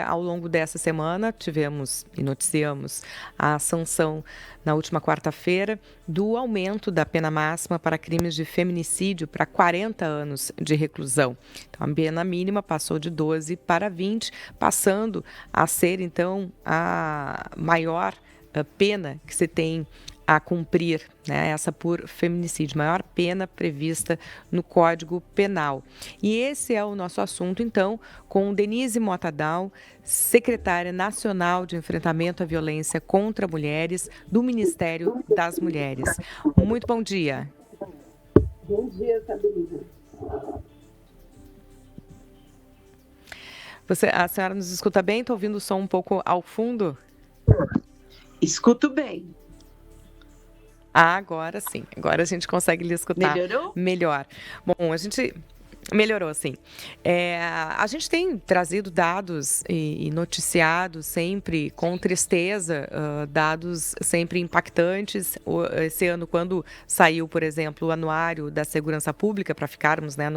Ao longo dessa semana, tivemos e noticiamos a sanção na última quarta-feira do aumento da pena máxima para crimes de feminicídio para 40 anos de reclusão. Então, a pena mínima passou de 12 para 20, passando a ser, então, a maior pena que se tem a cumprir, né, essa por feminicídio, maior pena prevista no Código Penal. E esse é o nosso assunto, então, com Denise Motadal, secretária nacional de enfrentamento à violência contra mulheres do Ministério das Mulheres. Muito bom dia. Bom dia, Sabrina. A senhora nos escuta bem? Estou ouvindo o som um pouco ao fundo? Escuto bem. Agora sim, agora a gente consegue lhe escutar. Melhorou? Melhor. Bom, a gente melhorou, sim. A gente tem trazido dados e noticiado sempre com tristeza, dados sempre impactantes. Esse ano, quando saiu, por exemplo, o Anuário da Segurança Pública, para ficarmos, né,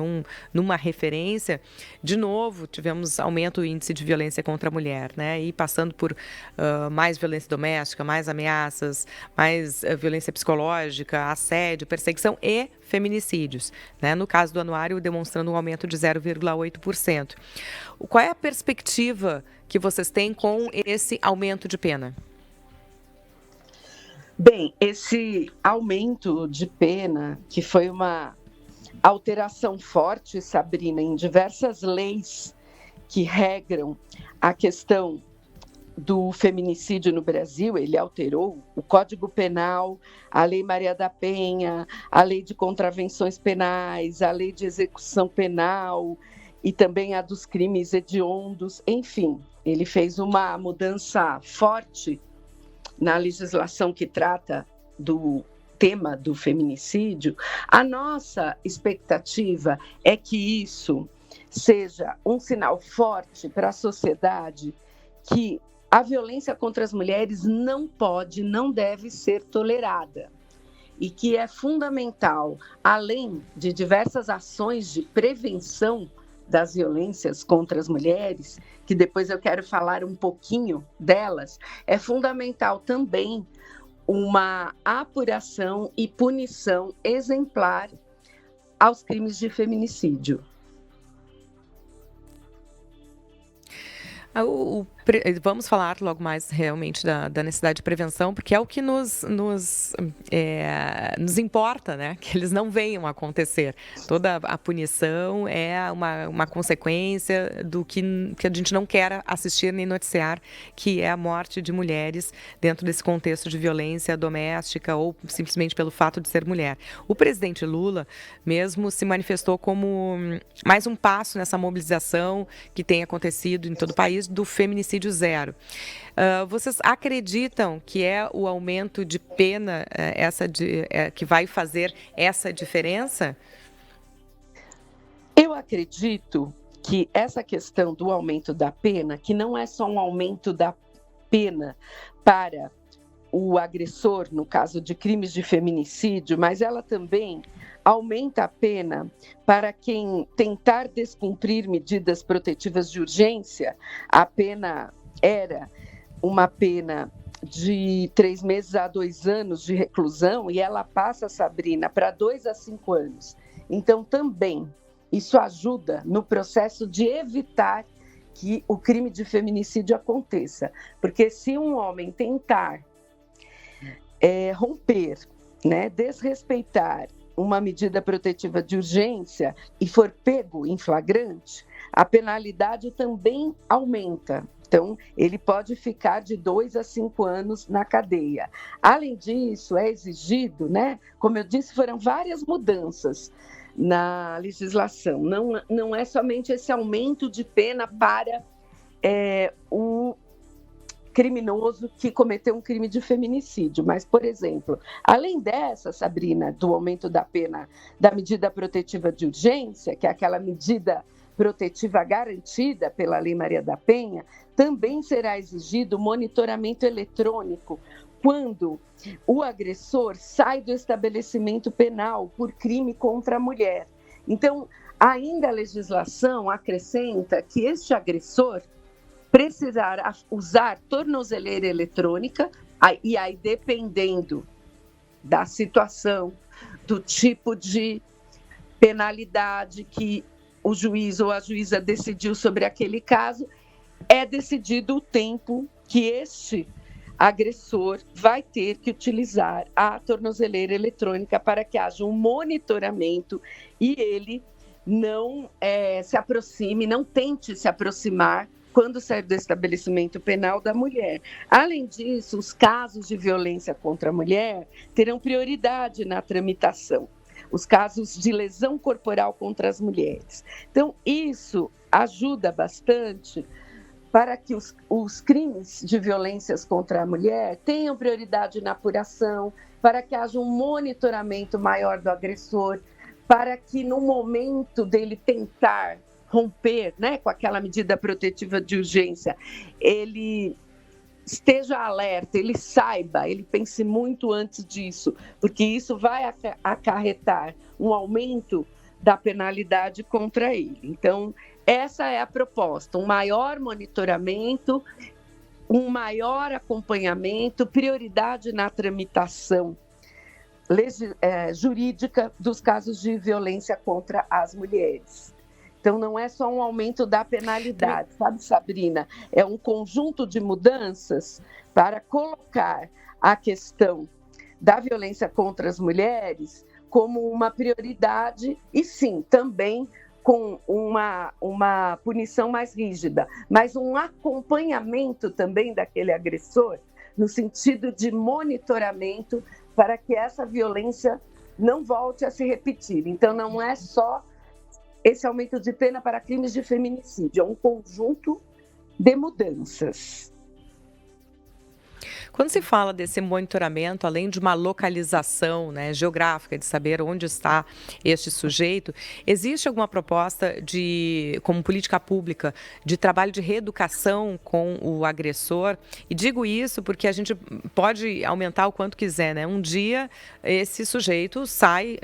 numa referência, de novo tivemos aumento do índice de violência contra a mulher, né, e passando por mais violência doméstica, mais ameaças, mais violência psicológica, assédio, perseguição e feminicídios, né? No caso do anuário, demonstrando um aumento de 0,8%. Qual é a perspectiva que vocês têm com esse aumento de pena? Bem, esse aumento de pena, que foi uma alteração forte, Sabrina, em diversas leis que regram a questão do feminicídio no Brasil, ele alterou o Código Penal, a Lei Maria da Penha, a Lei de Contravenções Penais, a Lei de Execução Penal e também a dos crimes hediondos. Enfim, ele fez uma mudança forte na legislação que trata do tema do feminicídio. A nossa expectativa é que isso seja um sinal forte para a sociedade que a violência contra as mulheres não pode, não deve ser tolerada e que é fundamental, além de diversas ações de prevenção das violências contra as mulheres, que depois eu quero falar um pouquinho delas, é fundamental também uma apuração e punição exemplar aos crimes de feminicídio. Vamos falar logo mais realmente da necessidade de prevenção, porque é o que nos importa, né? Que eles não venham a acontecer. Toda a punição é uma consequência do que a gente não quer assistir nem noticiar, que é a morte de mulheres dentro desse contexto de violência doméstica ou simplesmente pelo fato de ser mulher. O presidente Lula mesmo se manifestou como mais um passo nessa mobilização que tem acontecido em todo o país do feminicídio zero. Vocês acreditam que é o aumento de pena que vai fazer essa diferença? Eu acredito que essa questão do aumento da pena, que não é só um aumento da pena para o agressor, no caso de crimes de feminicídio, mas ela também aumenta a pena para quem tentar descumprir medidas protetivas de urgência. A pena era uma pena de 3 meses a 2 anos de reclusão e ela passa, Sabrina, para 2 a 5 anos. Então, também, isso ajuda no processo de evitar que o crime de feminicídio aconteça. Porque se um homem tentar romper, né, desrespeitar uma medida protetiva de urgência e for pego em flagrante, a penalidade também aumenta. Então, ele pode ficar de 2 a 5 anos na cadeia. Além disso, é exigido, né? Como eu disse, foram várias mudanças na legislação. Não é somente esse aumento de pena para o criminoso que cometeu um crime de feminicídio. Mas, por exemplo, além dessa, Sabrina, do aumento da pena da medida protetiva de urgência, que é aquela medida protetiva garantida pela Lei Maria da Penha, também será exigido monitoramento eletrônico quando o agressor sai do estabelecimento penal por crime contra a mulher. Então, ainda a legislação acrescenta que este agressor precisar usar tornozeleira eletrônica, e aí dependendo da situação, do tipo de penalidade que o juiz ou a juíza decidiu sobre aquele caso, é decidido o tempo que este agressor vai ter que utilizar a tornozeleira eletrônica para que haja um monitoramento e ele não se aproxime, não tente se aproximar quando sair do estabelecimento penal da mulher. Além disso, os casos de violência contra a mulher terão prioridade na tramitação. Os casos de lesão corporal contra as mulheres. Então, isso ajuda bastante para que os crimes de violências contra a mulher tenham prioridade na apuração, para que haja um monitoramento maior do agressor, para que no momento dele tentar romper, né, com aquela medida protetiva de urgência, ele esteja alerta, ele saiba, ele pense muito antes disso, porque isso vai acarretar um aumento da penalidade contra ele. Então, essa é a proposta, um maior monitoramento, um maior acompanhamento, prioridade na tramitação jurídica dos casos de violência contra as mulheres. Então, não é só um aumento da penalidade, sabe, Sabrina? É um conjunto de mudanças para colocar a questão da violência contra as mulheres como uma prioridade e, sim, também com uma punição mais rígida, mas um acompanhamento também daquele agressor, no sentido de monitoramento para que essa violência não volte a se repetir. Então, não é só esse aumento de pena para crimes de feminicídio, é um conjunto de mudanças. Quando se fala desse monitoramento, além de uma localização, né, geográfica, de saber onde está este sujeito, existe alguma proposta como política pública, de trabalho de reeducação com o agressor? E digo isso porque a gente pode aumentar o quanto quiser, né? Um dia esse sujeito sai,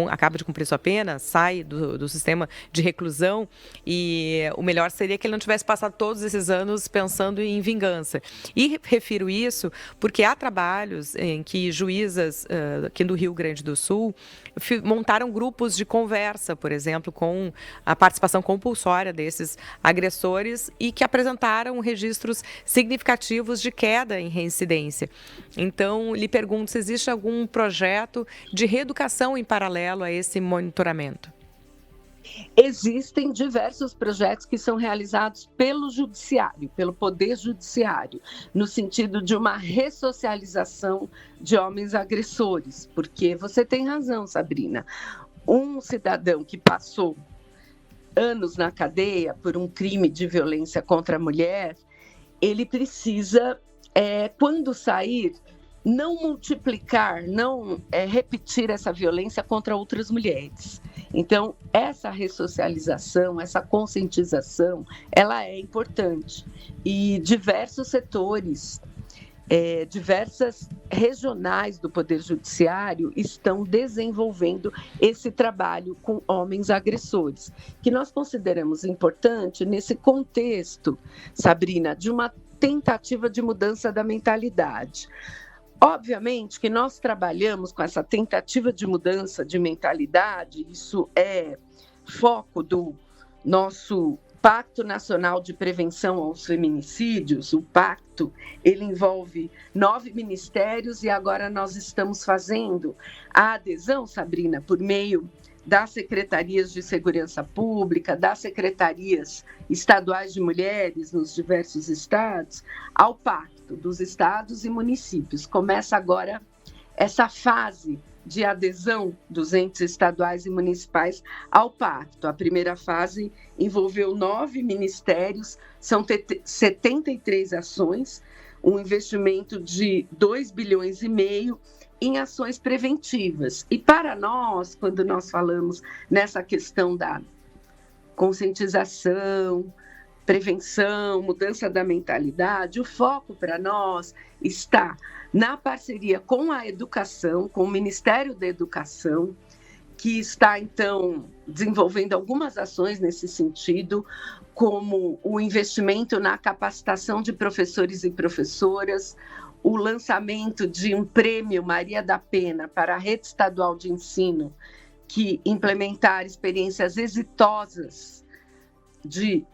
acaba de cumprir sua pena, sai do sistema de reclusão e o melhor seria que ele não tivesse passado todos esses anos pensando em vingança. E refiro isso porque há trabalhos em que juízas aqui do Rio Grande do Sul montaram grupos de conversa, por exemplo, com a participação compulsória desses agressores e que apresentaram registros significativos de queda em reincidência. Então, lhe pergunto se existe algum projeto de reeducação em paralelo a esse monitoramento. Existem diversos projetos que são realizados pelo judiciário, pelo poder judiciário, no sentido de uma ressocialização de homens agressores, porque você tem razão, Sabrina. Um cidadão que passou anos na cadeia por um crime de violência contra a mulher, ele precisa, quando sair, não multiplicar, não repetir essa violência contra outras mulheres. Então, essa ressocialização, essa conscientização, ela é importante. E diversos setores, diversas regionais do Poder Judiciário estão desenvolvendo esse trabalho com homens agressores, que nós consideramos importante nesse contexto, Sabrina, de uma tentativa de mudança da mentalidade. Obviamente que nós trabalhamos com essa tentativa de mudança de mentalidade, isso é foco do nosso Pacto Nacional de Prevenção aos Feminicídios. O pacto, ele envolve 9 ministérios e agora nós estamos fazendo a adesão, Sabrina, por meio das secretarias de segurança pública, das secretarias estaduais de mulheres nos diversos estados, ao pacto dos estados e municípios. Começa agora essa fase de adesão dos entes estaduais e municipais ao pacto. A primeira fase envolveu 9 ministérios, são 73 ações, um investimento de 2,5 bilhões em ações preventivas. E para nós, quando nós falamos nessa questão da conscientização, prevenção, mudança da mentalidade, o foco para nós está na parceria com a educação, com o Ministério da Educação, que está, então, desenvolvendo algumas ações nesse sentido, como o investimento na capacitação de professores e professoras, o lançamento de um prêmio Maria da Penna para a rede estadual de ensino, que implementar experiências exitosas de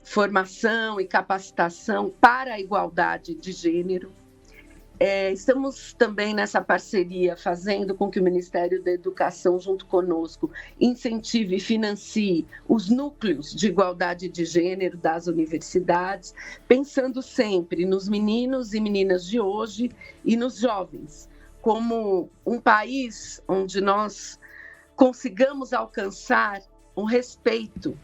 formação e capacitação para a igualdade de gênero. Estamos também nessa parceria fazendo com que o Ministério da Educação, junto conosco, incentive e financie os núcleos de igualdade de gênero das universidades, pensando sempre nos meninos e meninas de hoje e nos jovens, como um país onde nós consigamos alcançar um respeito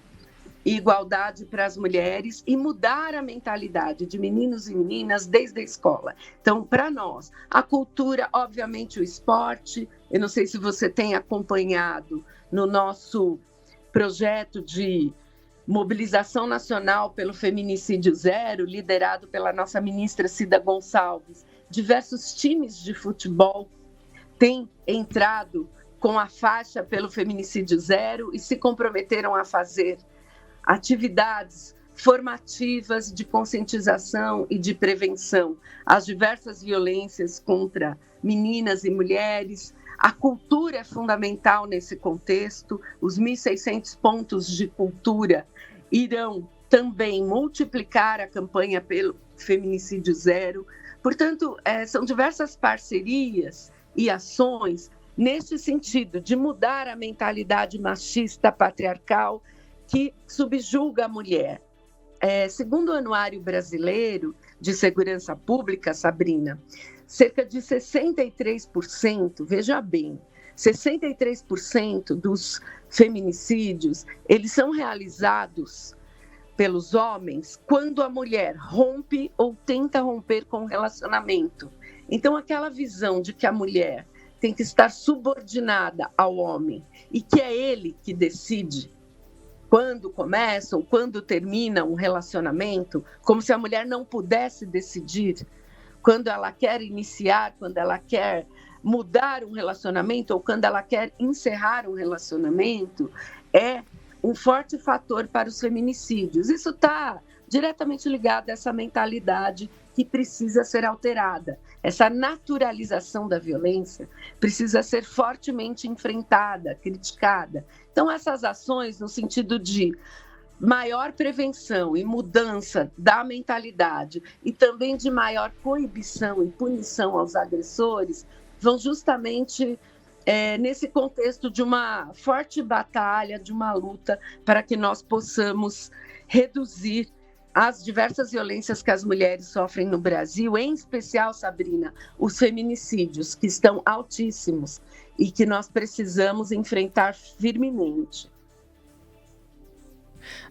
e igualdade para as mulheres e mudar a mentalidade de meninos e meninas desde a escola. Então, para nós, a cultura, obviamente o esporte, eu não sei se você tem acompanhado no nosso projeto de mobilização nacional pelo feminicídio zero, liderado pela nossa ministra Cida Gonçalves, diversos times de futebol têm entrado com a faixa pelo feminicídio zero e se comprometeram a fazer atividades formativas de conscientização e de prevenção às diversas violências contra meninas e mulheres. A cultura é fundamental nesse contexto. Os 1.600 pontos de cultura irão também multiplicar a campanha pelo feminicídio zero. Portanto, são diversas parcerias e ações nesse sentido de mudar a mentalidade machista patriarcal que subjuga a mulher. Segundo o Anuário Brasileiro de Segurança Pública, Sabrina, cerca de 63%, veja bem, 63% dos feminicídios, eles são realizados pelos homens quando a mulher rompe ou tenta romper com o relacionamento. Então, aquela visão de que a mulher tem que estar subordinada ao homem e que é ele que decide quando começa ou quando termina um relacionamento, como se a mulher não pudesse decidir quando ela quer iniciar, quando ela quer mudar um relacionamento ou quando ela quer encerrar um relacionamento, é um forte fator para os feminicídios. Isso está diretamente ligado a essa mentalidade que precisa ser alterada. Essa naturalização da violência precisa ser fortemente enfrentada, criticada. Então, essas ações no sentido de maior prevenção e mudança da mentalidade e também de maior coibição e punição aos agressores vão justamente nesse contexto de uma forte batalha, de uma luta para que nós possamos reduzir as diversas violências que as mulheres sofrem no Brasil, em especial, Sabrina, os feminicídios, que estão altíssimos e que nós precisamos enfrentar firmemente.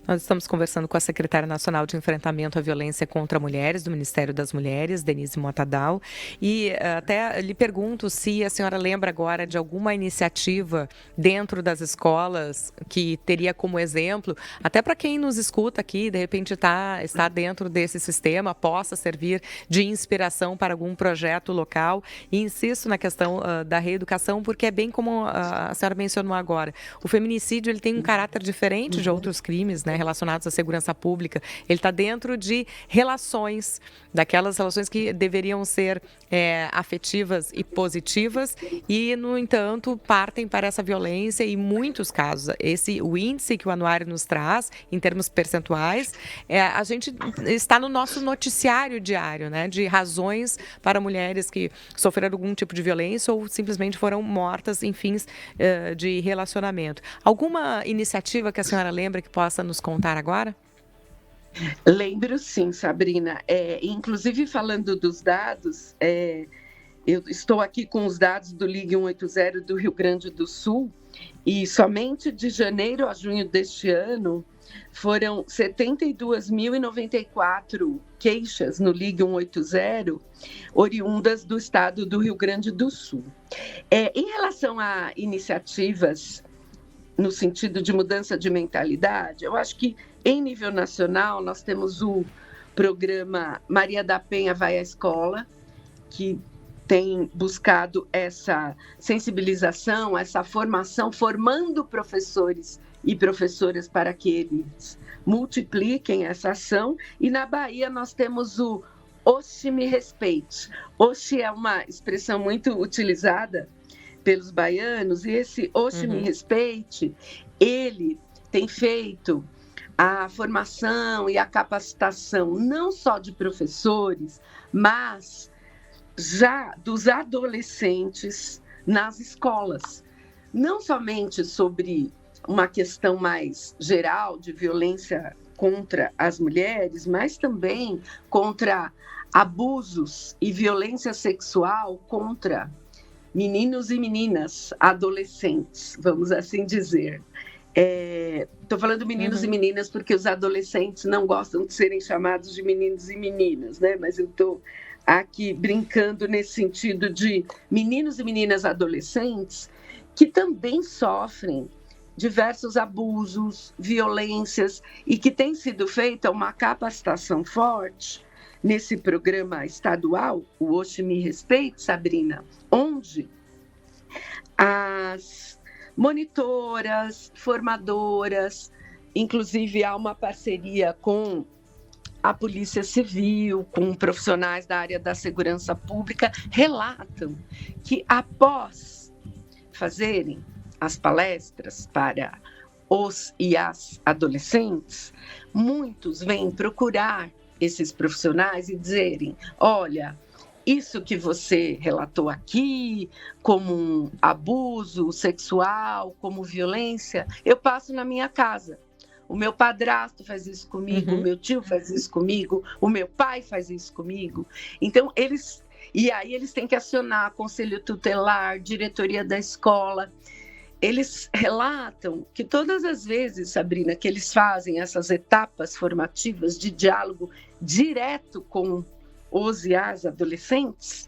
Nós estamos conversando com a secretária nacional de enfrentamento à violência contra mulheres do Ministério das Mulheres, Denise Motadal, e até lhe pergunto se a senhora lembra agora de alguma iniciativa dentro das escolas que teria como exemplo, até para quem nos escuta aqui, de repente está dentro desse sistema, possa servir de inspiração para algum projeto local. E insisto na questão da reeducação, porque é bem como a senhora mencionou agora, o feminicídio ele tem um caráter diferente de outros crimes, né, relacionados à segurança pública. Ele está dentro de relações, daquelas relações que deveriam ser afetivas e positivas e, no entanto, partem para essa violência e, em muitos casos, o índice que o anuário nos traz, em termos percentuais, a gente está no nosso noticiário diário, né, de razões para mulheres que sofreram algum tipo de violência ou simplesmente foram mortas em fins de relacionamento. Alguma iniciativa que a senhora lembra que possa nos contar agora? Lembro sim, Sabrina. Inclusive, falando dos dados, eu estou aqui com os dados do Ligue 180 do Rio Grande do Sul e somente de janeiro a junho deste ano foram 72.094 queixas no Ligue 180, oriundas do estado do Rio Grande do Sul. Em relação a iniciativas no sentido de mudança de mentalidade, eu acho que em nível nacional nós temos o programa Maria da Penha Vai à Escola, que tem buscado essa sensibilização, essa formação, formando professores e professoras para que eles multipliquem essa ação. E na Bahia nós temos o Oxe Me Respeite. Oxe é uma expressão muito utilizada pelos baianos, e esse Oxe Me Respeite, ele tem feito a formação e a capacitação não só de professores, mas já dos adolescentes nas escolas. Não somente sobre uma questão mais geral de violência contra as mulheres, mas também contra abusos e violência sexual contra meninos e meninas, adolescentes, vamos assim dizer. Estou falando meninos e meninas porque os adolescentes não gostam de serem chamados de meninos e meninas, né? Mas eu estou aqui brincando nesse sentido de meninos e meninas adolescentes que também sofrem diversos abusos, violências, e que tem sido feita uma capacitação forte nesse programa estadual, o Oxe Me Respeite, Sabrina, onde as monitoras, formadoras, inclusive há uma parceria com a Polícia Civil, com profissionais da área da segurança pública, relatam que após fazerem as palestras para os e as adolescentes, muitos vêm procurar esses profissionais e dizerem: olha, isso que você relatou aqui, como um abuso sexual, como violência, eu passo na minha casa. O meu padrasto faz isso comigo, o meu tio faz isso comigo, o meu pai faz isso comigo. Então, eles têm que acionar conselho tutelar, diretoria da escola. Eles relatam que todas as vezes, Sabrina, que eles fazem essas etapas formativas de diálogo direto com os e as adolescentes,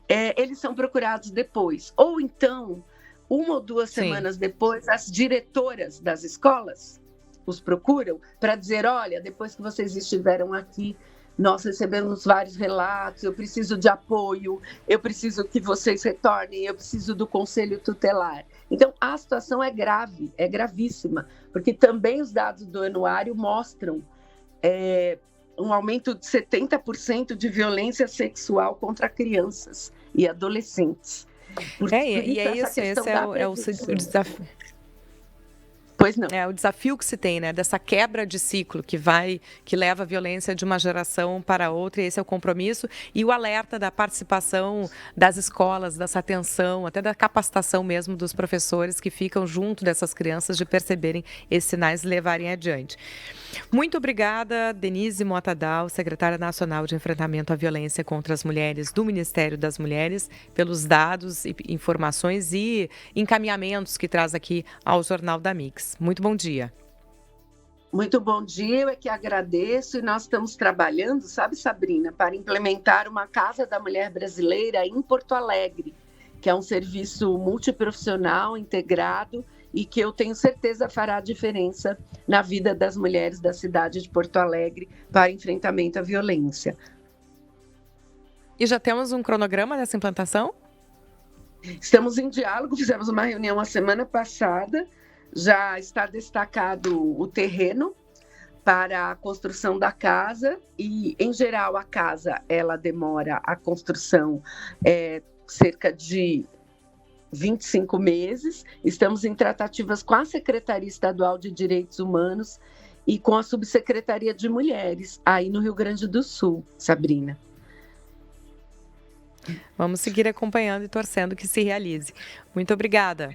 eles são procurados depois. Ou então, 1 ou 2 semanas depois, as diretoras das escolas os procuram para dizer: olha, depois que vocês estiveram aqui, nós recebemos vários relatos, eu preciso de apoio, eu preciso que vocês retornem, eu preciso do conselho tutelar. Então, a situação é grave, é gravíssima, porque também os dados do anuário mostram um aumento de 70% de violência sexual contra crianças e adolescentes. Esse é o desafio. Pois não. É o desafio que se tem, né? Dessa quebra de ciclo que leva a violência de uma geração para outra, e esse é o compromisso. E o alerta da participação das escolas, dessa atenção, até da capacitação mesmo dos professores que ficam junto dessas crianças, de perceberem esses sinais e levarem adiante. Muito obrigada, Denise Mota-Dal, secretária nacional de enfrentamento à violência contra as mulheres do Ministério das Mulheres, pelos dados, informações e encaminhamentos que traz aqui ao Jornal da Mix. Muito bom dia. Muito bom dia, eu é que agradeço, e nós estamos trabalhando, sabe, Sabrina, para implementar uma Casa da Mulher Brasileira em Porto Alegre, que é um serviço multiprofissional, integrado, e que eu tenho certeza fará diferença na vida das mulheres da cidade de Porto Alegre para enfrentamento à violência. E já temos um cronograma dessa implantação? Estamos em diálogo, fizemos uma reunião a semana passada, já está destacado o terreno para a construção da casa e, em geral, a casa, ela demora a construção cerca de 25 meses. Estamos em tratativas com a Secretaria Estadual de Direitos Humanos e com a Subsecretaria de Mulheres, aí no Rio Grande do Sul, Sabrina. Vamos seguir acompanhando e torcendo que se realize. Muito obrigada.